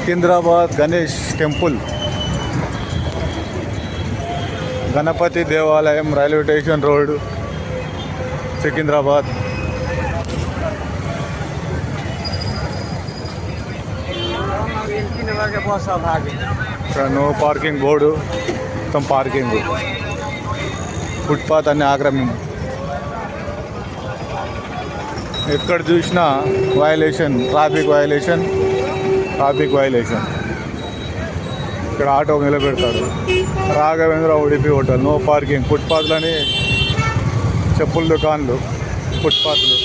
Secunderabad Ganesh temple, Ganapati దేవాలయం, railway station road, Secunderabad. ఇక్కడ no parking board, మొత్తం పార్కింగ్. ఫుట్పాత్ అన్ని ఆక్రమణ, ఎక్కడ చూసినా వైలేషన్, ట్రాఫిక్ వైలేషన్. ఇక్కడ ఆటో నిలబెడతారు. Raghavendra Udupi hotel, no parking. ఫుట్పాత్లని చెప్పుల దుకాన్లు, ఫుట్పాత్లు.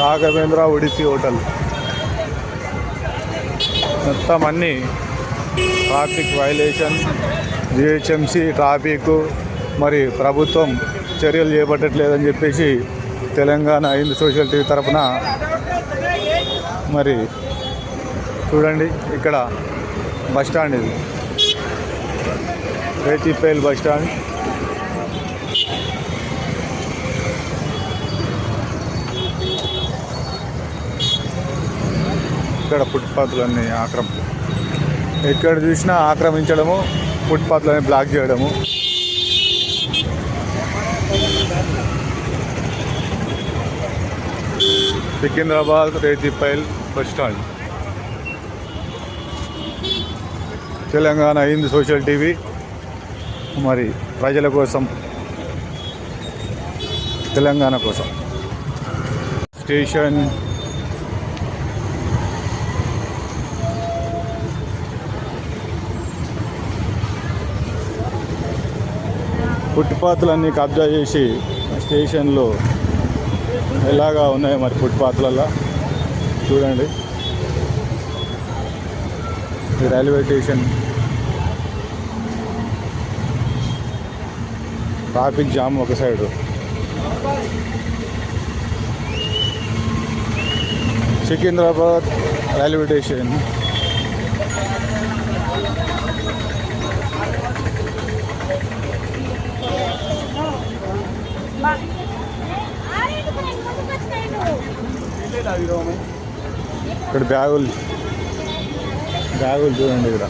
రాఘవేంద్ర ఉడిపి హోటల్ మొత్తం అన్నీ ట్రాఫిక్ వైలేషన్. జిహెచ్ఎంసీ ట్రాఫిక్ మరి ప్రభుత్వం చర్యలు చేపట్టట్లేదని చెప్పేసి తెలంగాణ హిందూ సోషల్ టీవీ తరఫున మరి చూడండి, ఇక్కడ బస్టాండ్, ఇది రేతిపేల్ బస్టాండ్. ఇక్కడ ఫుట్పాత్లన్నీ ఎక్కడ చూసినా ఆక్రమించడము, ఫుట్పాత్లని బ్లాక్ చేయడము. Secunderabad Rethifile bus stand. Telangana Hindu social TV మరి ప్రజల కోసం, తెలంగాణ కోసం. స్టేషన్ ఫుట్పాత్లన్నీ కబ్జా చేసి స్టేషన్లో ఎలాగా ఉన్నాయి మరి ఫుట్పాత్లలో చూడండి. ఈ రైల్వే స్టేషన్ ట్రాఫిక్ జామ్ ఒక సైడు. సికింద్రాబాద్ రైల్వే స్టేషన్ ఇక్కడ బ్యాగులు చూడండి. ఇక్కడ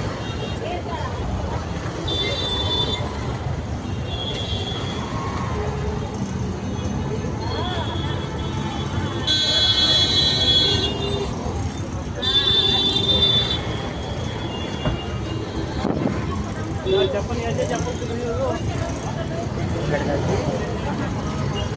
చెప్పండి.